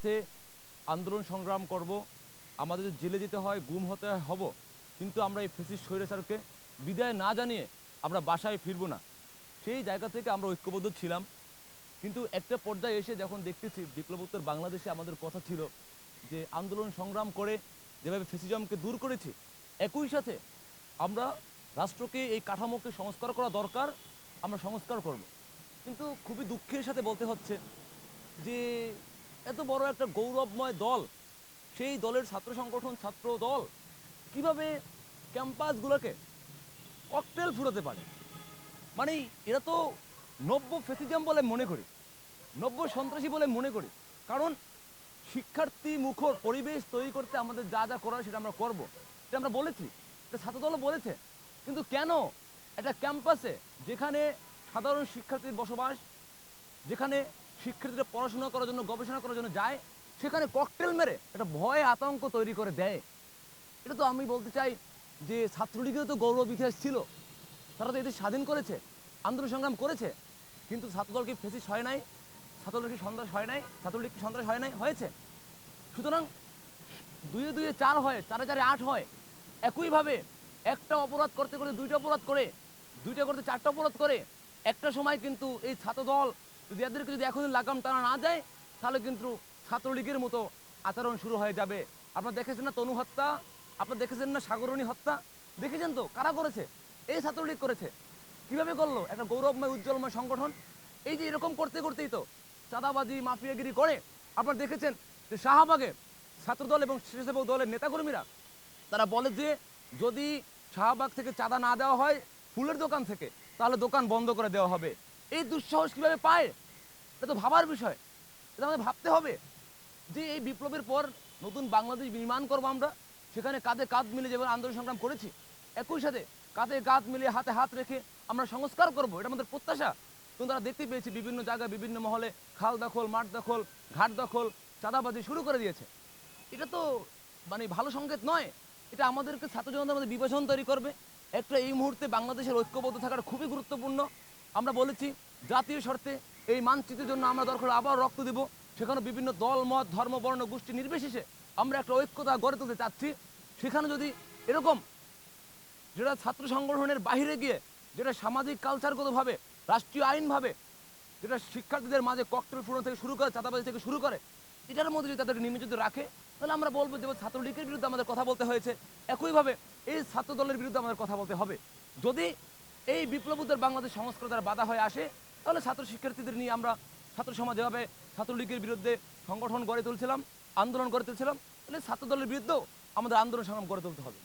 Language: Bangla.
তে আন্দোলন সংগ্রাম করব, আমাদের যদি জেলে যেতে হয়, গুম হতে হয় হব, কিন্তু আমরা এই ফ্যাসিস্ট স্বৈরাচারকে বিদায় না জানিয়ে আমরা বাসায় ফিরবো না। সেই জায়গা থেকে আমরা ঐক্যবদ্ধ ছিলাম। কিন্তু একটা পর্যায়ে এসে যখন দেখতেছি বিপ্লবোত্তর বাংলাদেশে আমাদের কথা ছিল যে আন্দোলন সংগ্রাম করে যেভাবে ফ্যাসিজমকে দূর করেছি, একই সাথে আমরা রাষ্ট্রকে এই কাঠামোকে সংস্কার করা দরকার, আমরা সংস্কার করব। কিন্তু খুবই দুঃখের সাথে বলতে হচ্ছে যে এত বড় একটা গৌরবময় দল, সেই দলের ছাত্র সংগঠন ছাত্র দল কিভাবে ক্যাম্পাসগুলোকে ককটেল ফুটাতে পারে। মানে এরা তো নব্য ফ্যাসিজম বলে মনে করি, নব্য সন্ত্রাসী বলে মনে করি। কারণ শিক্ষার্থী মুখর পরিবেশ তৈরি করতে আমাদের যা যা করার সেটা আমরা করব, এটা আমরা বলেছি, এটা ছাত্রদলও বলেছে। কিন্তু কেন একটা ক্যাম্পাসে যেখানে সাধারণ শিক্ষার্থীর বসবাস, যেখানে শিক্ষার্থীরা পড়াশোনা করার জন্য গবেষণা করার জন্য যায়, সেখানে ককটেল মেরে একটা ভয় আতঙ্ক তৈরি করে দেয়? এটা তো আমি বলতে চাই যে ছাত্রলীগেও তো গৌরব ইতিহাস ছিল, তারা তো এদের স্বাধীন করেছে, আন্দোলন সংগ্রাম করেছে। কিন্তু ছাত্রদল কি ফেসিস হয় নাই? ছাত্রদল কি সন্ত্রাস হয় নাই? ছাত্রলীগ কি সন্ত্রাস হয় নাই? হয়েছে। সুতরাং দুয়ে দুয়ে চার হয়, চারে চারে আট হয়। একইভাবে একটা অপরাধ করতে করতে দুইটা অপরাধ করে, দুইটা করতে চারটা অপরাধ করে, একটা সময় কিন্তু এই ছাত্রদল যদি এদেরকে যদি এখনই লাগাম টানা না যায়, তাহলে কিন্তু ছাত্রলীগের মতো আচরণ শুরু হয়ে যাবে। আপনারা দেখেছেন না তনু হত্যা, আপনারা দেখেছেন না সাগরণী হত্যা, দেখেছেন তো কারা করেছে? এই ছাত্রলীগ করেছে। কিভাবে করলো? একটা গৌরবময় উজ্জ্বলময় সংগঠন। এই যে এরকম করতে করতেই তো চাঁদাবাজি মাফিয়াগিরি করে। আপনারা দেখেছেন যে শাহবাগে ছাত্রদল এবং স্বেচ্ছাসেবক দলের নেতাকর্মীরা তারা বলে যে যদি শাহবাগ থেকে চাঁদা না দেওয়া হয় ফুলের দোকান থেকে, তাহলে দোকান বন্ধ করে দেওয়া হবে। এই দুঃসাহস কিভাবে পায়? এটা তো ভাবার বিষয়, এটা আমাদের ভাবতে হবে যে এই বিপ্লবের পর নতুন বাংলাদেশ নির্মাণ করবো আমরা, সেখানে কাঁধে কাঁধ মিলে যেভাবে আন্দোলন সংগ্রাম করেছি, একই সাথে কাঁধে কাঁধ মিলিয়ে হাতে হাত রেখে আমরা সংস্কার করব, এটা আমাদের প্রত্যাশা। কিন্তু তারা দেখতে পেয়েছি বিভিন্ন জায়গায় বিভিন্ন মহলে খাল দখল, মাঠ দখল, ঘাট দখল, চাঁদাবাজি শুরু করে দিয়েছে। এটা তো মানে ভালো সংকেত নয়। এটা আমাদেরকে ছাত্র জনতার মধ্যে বিভাজন তৈরি করবে। একটা এই মুহূর্তে বাংলাদেশের ঐক্যবদ্ধ থাকাটা খুবই গুরুত্বপূর্ণ। আমরা বলেছি জাতীয় স্বার্থে এই মানচিত্রের জন্য আমরা দরকার আবার রক্ত দেব। সেখানে বিভিন্ন দল মত ধর্ম বর্ণ গোষ্ঠী নির্বিশেষে আমরা একটা ঐক্যতা গড়ে তুলতে চাচ্ছি। সেখানে যদি এরকম যেটা ছাত্র সংগঠনের বাহিরে গিয়ে, যেটা সামাজিক কালচারগতভাবে রাষ্ট্রীয় আইনভাবে, যেটা শিক্ষার্থীদের মাঝে ককটেল ফুটানো থেকে শুরু করে চাঁদাবাজি থেকে শুরু করে, এটার মধ্যে যদি তাদেরকে নিয়োজিত রাখে, তাহলে আমরা বলবো যে ছাত্রলীগের বিরুদ্ধে আমাদের কথা বলতে হয়েছে, একইভাবে এই ছাত্র দলের বিরুদ্ধে আমাদের কথা বলতে হবে। যদি এই বিপ্লবোত্তর বাংলাদেশ সংস্কার দ্বারা বাধা হয়ে আসে, তাহলে ছাত্র শিক্ষার্থীদের নিয়ে আমরা ছাত্র সমাজ যেভাবে ছাত্রলীগের বিরুদ্ধে সংগঠন গড়ে তুলছিলাম, আন্দোলন গড়ে তুলছিলাম, তাহলে ছাত্র দলের বিরুদ্ধেও আমাদের আন্দোলন সংগ্রাম গড়ে তুলতে হবে।